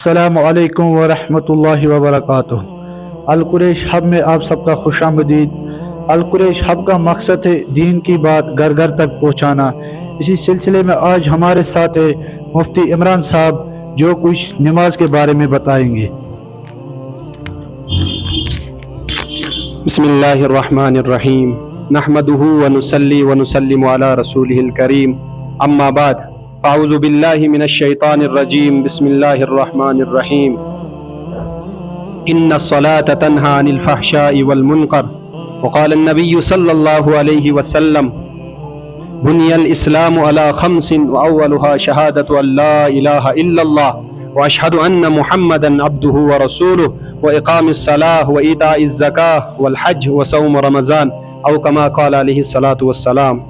السلام علیکم ورحمۃ اللہ وبرکاتہ۔ القریش ہب میں آپ سب کا خوش آمدید۔ القریش ہب کا مقصد ہے دین کی بات گھر گھر تک پہنچانا۔ اسی سلسلے میں آج ہمارے ساتھ ہے مفتی عمران صاحب جو کچھ نماز کے بارے میں بتائیں گے۔ بسم اللہ الرحمن الرحیم، نحمدہ ونصلی ونسلم علی رسولہ الکریم، اما بعد فاعوذ باللہ من الشیطان الرجیم، بسم اللہ الرحمن الرحیم۔ ان الصلاة تنہی عن الفحشاء والمنکر، وقال النبی صلی اللہ علیہ وسلم بنی الاسلام علی خمس واولها شہادۃ ان لا الہ الا اللہ واشہد ان محمدا عبدہ ورسولہ واقام الصلاۃ وایتاء الزکاۃ والحج وصوم رمضان او کما قال علیہ الصلاۃ والسلام۔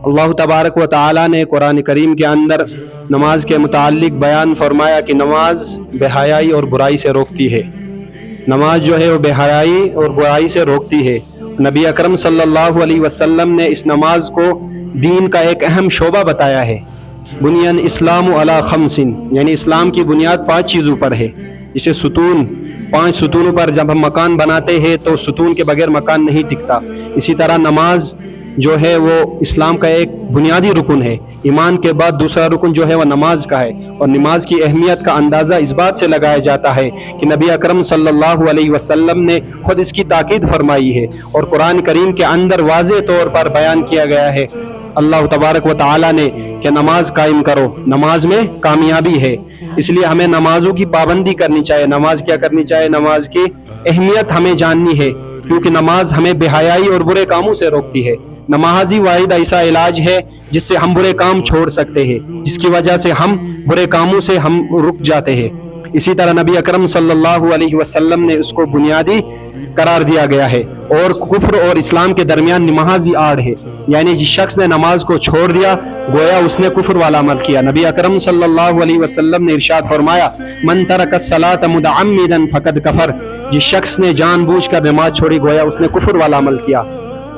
اللہ تبارک و تعالیٰ نے قرآن کریم کے اندر نماز کے متعلق بیان فرمایا کہ نماز بے حیائی اور برائی سے روکتی ہے۔ نماز جو ہے وہ بے حیائی اور برائی سے روکتی ہے۔ نبی اکرم صلی اللہ علیہ وسلم نے اس نماز کو دین کا ایک اہم شعبہ بتایا ہے۔ بنی الاسلام علی خمس، یعنی اسلام کی بنیاد 5 چیزوں پر ہے، جسے ستون، 5 ستونوں پر جب ہم مکان بناتے ہیں تو ستون کے بغیر مکان نہیں ٹکتا۔ اسی طرح نماز جو ہے وہ اسلام کا ایک بنیادی رکن ہے۔ ایمان کے بعد دوسرا رکن جو ہے وہ نماز کا ہے، اور نماز کی اہمیت کا اندازہ اس بات سے لگایا جاتا ہے کہ نبی اکرم صلی اللہ علیہ وسلم نے خود اس کی تاکید فرمائی ہے، اور قرآن کریم کے اندر واضح طور پر بیان کیا گیا ہے اللہ تبارک و تعالیٰ نے کہ نماز قائم کرو، نماز میں کامیابی ہے۔ اس لیے ہمیں نمازوں کی پابندی کرنی چاہیے۔ نماز کیا کرنی چاہیے؟ نماز کی اہمیت ہمیں جاننی ہے، کیونکہ نماز ہمیں بے حیائی اور برے کاموں سے روکتی ہے۔ نماز ہی واحد ایسا علاج ہے جس سے ہم برے کام چھوڑ سکتے ہیں، جس کی وجہ سے ہم برے کاموں سے ہم رک جاتے ہیں۔ اسی طرح نبی اکرم صلی اللہ علیہ وسلم نے اس کو بنیادی قرار دیا گیا ہے، اور کفر اور اسلام کے درمیان نماز ہی آڑ ہے، یعنی جس شخص نے نماز کو چھوڑ دیا گویا اس نے کفر والا عمل کیا۔ نبی اکرم صلی اللہ علیہ وسلم نے ارشاد فرمایا من ترک الصلاۃ متعمدا فقد کفر، جس شخص نے جان بوجھ کر نماز چھوڑی گویا اس نے کفر والا عمل کیا۔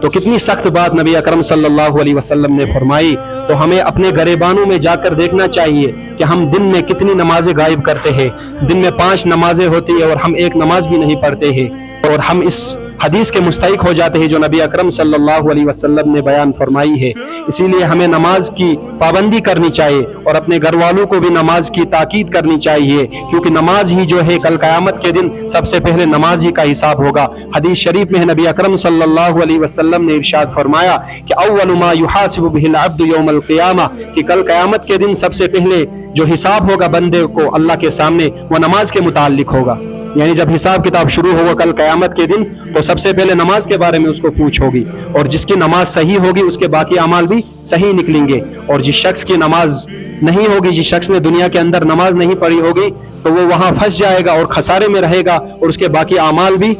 تو کتنی سخت بات نبی اکرم صلی اللہ علیہ وسلم نے فرمائی۔ تو ہمیں اپنے گریبانوں میں جا کر دیکھنا چاہیے کہ ہم دن میں کتنی نمازیں غائب کرتے ہیں۔ دن میں 5 نمازیں ہوتی ہیں اور ہم ایک نماز بھی نہیں پڑھتے ہیں، اور ہم اس حدیث کے مستحق ہو جاتے ہیں جو نبی اکرم صلی اللہ علیہ وسلم نے بیان فرمائی ہے۔ اسی لیے ہمیں نماز کی پابندی کرنی چاہیے، اور اپنے گھر والوں کو بھی نماز کی تاکید کرنی چاہیے، کیونکہ نماز ہی جو ہے کل قیامت کے دن سب سے پہلے نماز ہی کا حساب ہوگا۔ حدیث شریف میں نبی اکرم صلی اللہ علیہ وسلم نے ارشاد فرمایا کہ اول ما یحاسب به العبد یوم القیامہ، کہ کل قیامت کے دن سب سے پہلے جو حساب ہوگا بندے کو اللہ کے سامنے وہ نماز کے متعلق ہوگا۔ یعنی جب حساب کتاب شروع ہوگا کل قیامت کے دن تو سب سے پہلے نماز کے بارے میں اس کو پوچھ ہوگی، اور جس کی نماز صحیح ہوگی اس کے باقی اعمال بھی صحیح نکلیں گے، اور جس شخص کی نماز نہیں ہوگی، جس شخص نے دنیا کے اندر نماز نہیں پڑھی ہوگی تو وہ وہاں پھنس جائے گا اور خسارے میں رہے گا، اور اس کے باقی اعمال بھی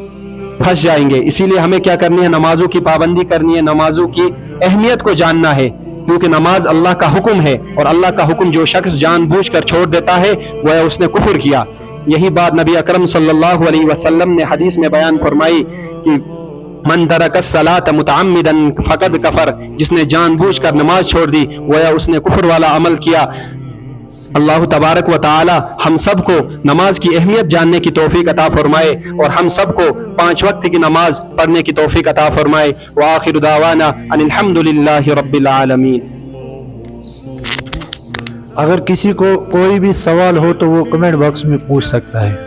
پھنس جائیں گے۔ اسی لیے ہمیں کیا کرنی ہے؟ نمازوں کی پابندی کرنی ہے، نمازوں کی اہمیت کو جاننا ہے، کیونکہ نماز اللہ کا حکم ہے، اور اللہ کا حکم جو شخص جان بوجھ کر چھوڑ دیتا ہے وہ اس نے کفر کیا۔ یہی بات نبی اکرم صلی اللہ علیہ وسلم نے حدیث میں بیان فرمائی کہ من ترک الصلاۃ متعمدا فقد کفر، جس نے جان بوجھ کر نماز چھوڑ دی گویا اس نے کفر والا عمل کیا۔ اللہ تبارک و تعالی ہم سب کو نماز کی اہمیت جاننے کی توفیق عطا فرمائے، اور ہم سب کو 5 وقت کی نماز پڑھنے کی توفیق عطا فرمائے۔ وآخر دعوانا ان الحمد للہ رب العالمین۔ اگر کسی کو کوئی بھی سوال ہو تو وہ کمنٹ باکس میں پوچھ سکتا ہے۔